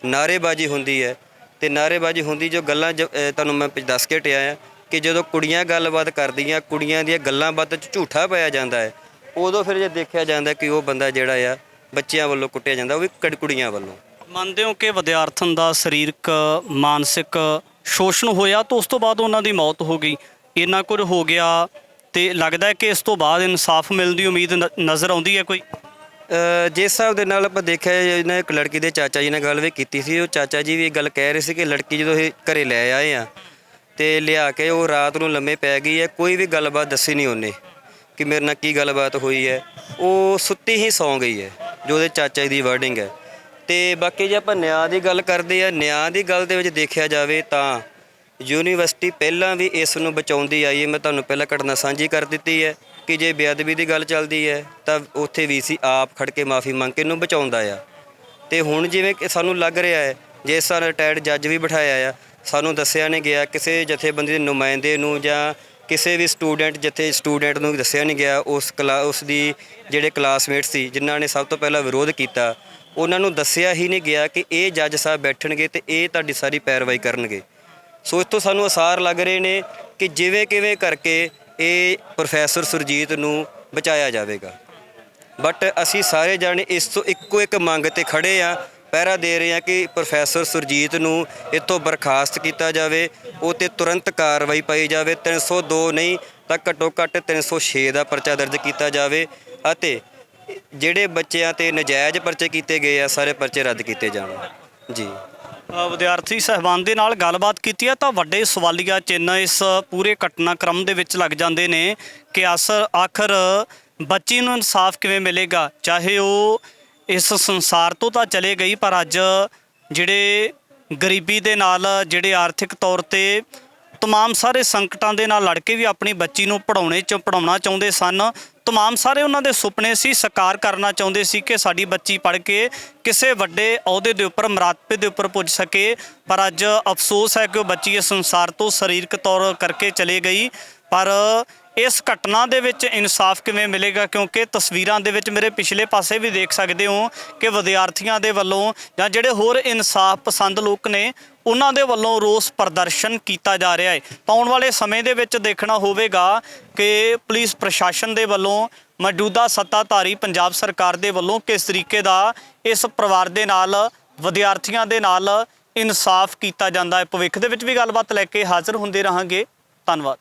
ਨਾਅਰੇਬਾਜ਼ੀ ਹੁੰਦੀ ਹੈ। ਤੇ ਨਾਅਰੇਬਾਜ਼ੀ ਹੁੰਦੀ ਜੋ ਗੱਲਾਂ ਤੁਹਾਨੂੰ ਮੈਂ ਦੱਸ ਕੇ ਹਟਿਆ ਆ ਕਿ ਜਦੋਂ ਕੁੜੀਆਂ ਗੱਲਬਾਤ ਕਰਦੀਆਂ, ਕੁੜੀਆਂ ਦੀਆਂ ਗੱਲਾਂ ਬਾਤਾਂ 'ਚ ਝੂਠਾ ਪਾਇਆ ਜਾਂਦਾ ਹੈ, ਉਦੋਂ ਫਿਰ ਜੇ ਦੇਖਿਆ ਜਾਂਦਾ ਕਿ ਉਹ ਬੰਦਾ ਜਿਹੜਾ ਆ ਬੱਚਿਆਂ ਵੱਲੋਂ ਕੁੱਟਿਆ ਜਾਂਦਾ, ਉਹ ਵੀ ਕੁੜੀਆਂ ਵੱਲੋਂ। ਮੰਨਦੇ ਹੋ ਕਿ ਵਿਦਿਆਰਥਣ ਦਾ ਸਰੀਰਕ ਮਾਨਸਿਕ ਸ਼ੋਸ਼ਣ ਹੋਇਆ ਤਾਂ ਉਸ ਤੋਂ ਬਾਅਦ ਉਹਨਾਂ ਦੀ ਮੌਤ ਹੋ ਗਈ, ਇੰਨਾ ਕੁਝ ਹੋ ਗਿਆ ਤੇ ਲੱਗਦਾ ਹੈ ਕਿ ਇਸ ਤੋਂ ਬਾਅਦ ਇਨਸਾਫ ਮਿਲਣ ਦੀ ਉਮੀਦ ਨਜ਼ਰ ਆਉਂਦੀ ਹੈ ਕੋਈ? ਜਿਸ ਹਿਸਾਬ ਦੇ ਨਾਲ ਆਪਾਂ ਦੇਖਿਆ ਇਹਨਾਂ ਇੱਕ ਲੜਕੀ ਦੇ ਚਾਚਾ ਜੀ ਨਾਲ ਗੱਲ ਵੀ ਕੀਤੀ ਸੀ। ਉਹ ਚਾਚਾ ਜੀ ਵੀ ਇਹ ਗੱਲ ਕਹਿ ਰਹੇ ਸੀ ਕਿ ਲੜਕੀ ਜਦੋਂ ਇਹ ਘਰੇ ਲੈ ਆਏ ਆ ਤੇ ਲਿਆ ਕੇ ਉਹ ਰਾਤ ਨੂੰ ਲੰਮੇ ਪੈ ਗਈ ਹੈ, ਕੋਈ ਵੀ ਗੱਲਬਾਤ ਦੱਸੀ ਨਹੀਂ ਉਹਨੇ ਕਿ ਮੇਰੇ ਨਾਲ ਕੀ ਗੱਲਬਾਤ ਹੋਈ ਹੈ। ਉਹ ਸੁੱਤੀ ਹੀ ਸੌਂ ਗਈ ਹੈ, ਜੋ ਉਹਦੇ ਚਾਚਾ ਜੀ ਦੀ ਵਰਡਿੰਗ ਹੈ। ਤੇ ਬਾਕੀ ਜੇ ਆਪਾਂ ਨਿਆਂ ਦੀ ਗੱਲ ਕਰਦੇ ਆ, ਨਿਆਂ ਦੀ ਗੱਲ ਦੇ ਵਿੱਚ ਦੇਖਿਆ ਜਾਵੇ ਤਾਂ ਯੂਨੀਵਰਸਿਟੀ ਪਹਿਲਾਂ ਵੀ ਇਸ ਨੂੰ ਬਚਾਉਂਦੀ ਆਈ ਹੈ। ਮੈਂ ਤੁਹਾਨੂੰ ਪਹਿਲਾਂ ਘਟਨਾ ਸਾਂਝੀ ਕਰ ਦਿੱਤੀ ਹੈ ਕਿ ਜੇ ਬੇਅਦਬੀ ਦੀ ਗੱਲ ਚੱਲਦੀ ਹੈ ਤਾਂ ਉੱਥੇ ਵੀਸੀ ਆਪ ਖੜ ਕੇ ਮਾਫੀ ਮੰਗ ਕੇ ਇਹਨੂੰ ਬਚਾਉਂਦਾ ਆ। ਤੇ ਹੁਣ ਜਿਵੇਂ ਕਿ ਸਾਨੂੰ ਲੱਗ ਰਿਹਾ ਹੈ, ਜੇ ਇਸ ਸਾਲ ਰਿਟਾਇਰਡ ਜੱਜ ਵੀ ਬਿਠਾਇਆ ਆ, ਸਾਨੂੰ ਦੱਸਿਆ ਨਹੀਂ ਗਿਆ ਕਿਸੇ ਜਥੇਬੰਦੀ ਦੇ ਨੁਮਾਇੰਦੇ ਨੂੰ ਜਾਂ ਕਿਸੇ ਵੀ ਸਟੂਡੈਂਟ ਨੂੰ ਦੱਸਿਆ ਨਹੀਂ ਗਿਆ। ਉਸ ਦੀ ਜਿਹੜੇ ਕਲਾਸਮੇਟ ਸੀ ਜਿਨ੍ਹਾਂ ਨੇ ਸਭ ਤੋਂ ਪਹਿਲਾਂ ਵਿਰੋਧ ਕੀਤਾ, ਉਹਨਾਂ ਨੂੰ ਦੱਸਿਆ ਹੀ ਨਹੀਂ ਗਿਆ ਕਿ ਇਹ ਜੱਜ ਸਾਹਿਬ ਬੈਠਣਗੇ ਤੇ ਇਹ ਤੁਹਾਡੀ ਸਾਰੀ ਪੈਰਵਾਈ ਕਰਨਗੇ। ਸੋ ਇੱਥੋਂ ਸਾਨੂੰ ਅਸਾਰ ਲੱਗ ਰਹੇ ਨੇ ਕਿ ਜਿਵੇਂ ਕਿਵੇਂ ਕਰਕੇ ਇਹ ਪ੍ਰੋਫੈਸਰ ਸੁਰਜੀਤ ਨੂੰ ਬਚਾਇਆ ਜਾਵੇਗਾ। ਬਟ ਅਸੀਂ ਸਾਰੇ ਜਾਣੇ ਇਸ ਤੋਂ ਇੱਕੋ ਇੱਕ ਮੰਗ ਤੇ ਖੜੇ ਆ, ਪਹਿਰਾ ਦੇ ਰਹੇ ਹਾਂ ਕਿ ਪ੍ਰੋਫੈਸਰ ਸੁਰਜੀਤ ਨੂੰ ਇੱਥੋਂ ਬਰਖਾਸਤ ਕੀਤਾ ਜਾਵੇ, ਉਹ 'ਤੇ ਤੁਰੰਤ ਕਾਰਵਾਈ ਪਾਈ ਜਾਵੇ। 302 ਨਹੀਂ ਤਾਂ ਘੱਟੋ ਘੱਟ 306 ਦਾ ਪਰਚਾ ਦਰਜ ਕੀਤਾ ਜਾਵੇ ਅਤੇ ਜਿਹੜੇ ਬੱਚਿਆਂ 'ਤੇ ਨਜਾਇਜ਼ ਪਰਚੇ ਕੀਤੇ ਗਏ ਆ, ਸਾਰੇ ਪਰਚੇ ਰੱਦ ਕੀਤੇ ਜਾਣ ਜੀ। ਵਿਦਿਆਰਥੀ ਸਾਹਿਬਾਨ ਦੇ ਨਾਲ ਗੱਲਬਾਤ ਕੀਤੀ ਹੈ ਤਾਂ ਵੱਡੇ ਸਵਾਲੀਆ ਚਿੰਨ੍ਹ ਇਸ ਪੂਰੇ ਘਟਨਾਕ੍ਰਮ ਦੇ ਵਿੱਚ ਲੱਗ ਜਾਂਦੇ ਨੇ ਕਿ ਆਖਰ ਬੱਚੀ ਨੂੰ ਇਨਸਾਫ ਕਿਵੇਂ ਮਿਲੇਗਾ। ਚਾਹੇ ਉਹ ਇਸ ਸੰਸਾਰ ਤੋਂ ਤਾਂ ਚਲੇ ਗਈ, ਪਰ ਅੱਜ ਜਿਹੜੇ ਗਰੀਬੀ ਦੇ ਨਾਲ, ਜਿਹੜੇ ਆਰਥਿਕ ਤੌਰ 'ਤੇ ਤਮਾਮ ਸਾਰੇ ਸੰਕਟਾਂ ਦੇ ਨਾਲ ਲੜ ਕੇ ਵੀ ਆਪਣੀ ਬੱਚੀ ਨੂੰ ਪੜ੍ਹਾਉਣਾ ਚਾਹੁੰਦੇ ਸਨ, ਤਮਾਮ ਸਾਰੇ ਉਹਨਾਂ ਦੇ ਸੁਪਨੇ ਸੀ, ਸਾਕਾਰ ਕਰਨਾ ਚਾਹੁੰਦੇ ਸੀ ਕਿ ਸਾਡੀ ਬੱਚੀ ਪੜ੍ਹ ਕੇ ਕਿਸੇ ਵੱਡੇ ਅਹੁਦੇ ਦੇ ਉੱਪਰ, ਮਰਾਤਬੇ ਦੇ ਉੱਪਰ ਪੁੱਜ ਸਕੇ। ਪਰ ਅੱਜ ਅਫਸੋਸ ਹੈ ਕਿ ਉਹ ਬੱਚੀ ਇਸ ਸੰਸਾਰ ਤੋਂ ਸਰੀਰਕ ਤੌਰ ਕਰਕੇ ਚਲੇ ਗਈ। ਪਰ ਇਸ ਘਟਨਾ ਦੇ ਵਿੱਚ ਇਨਸਾਫ ਕਿਵੇਂ ਮਿਲੇਗਾ, ਕਿਉਂਕਿ ਤਸਵੀਰਾਂ ਦੇ ਵਿੱਚ ਮੇਰੇ ਪਿਛਲੇ ਪਾਸੇ ਵੀ ਦੇਖ ਸਕਦੇ ਹੋ ਕਿ ਵਿਦਿਆਰਥੀਆਂ ਦੇ ਵੱਲੋਂ ਜਾਂ ਜਿਹੜੇ ਹੋਰ ਇਨਸਾਫ ਪਸੰਦ ਲੋਕ ਨੇ ਉਹਨਾਂ ਦੇ ਵੱਲੋਂ ਰੋਸ ਪ੍ਰਦਰਸ਼ਨ ਕੀਤਾ ਜਾ ਰਿਹਾ ਹੈ। ਤਾਂ ਆਉਣ ਵਾਲੇ ਸਮੇਂ ਦੇ ਵਿੱਚ ਦੇਖਣਾ ਹੋਵੇਗਾ ਕਿ ਪੁਲਿਸ ਪ੍ਰਸ਼ਾਸਨ ਦੇ ਵੱਲੋਂ, ਮੌਜੂਦਾ ਸੱਤਾਧਾਰੀ ਪੰਜਾਬ ਸਰਕਾਰ ਦੇ ਵੱਲੋਂ ਕਿਸ ਤਰੀਕੇ ਦਾ ਇਸ ਪਰਿਵਾਰ ਦੇ ਨਾਲ, ਵਿਦਿਆਰਥੀਆਂ ਦੇ ਨਾਲ ਇਨਸਾਫ ਕੀਤਾ ਜਾਂਦਾ ਹੈ। ਭਵਿੱਖ ਦੇ ਵਿੱਚ ਵੀ ਗੱਲਬਾਤ ਲੈ ਕੇ ਹਾਜ਼ਰ ਹੁੰਦੇ ਰਹਾਂਗੇ। ਧੰਨਵਾਦ।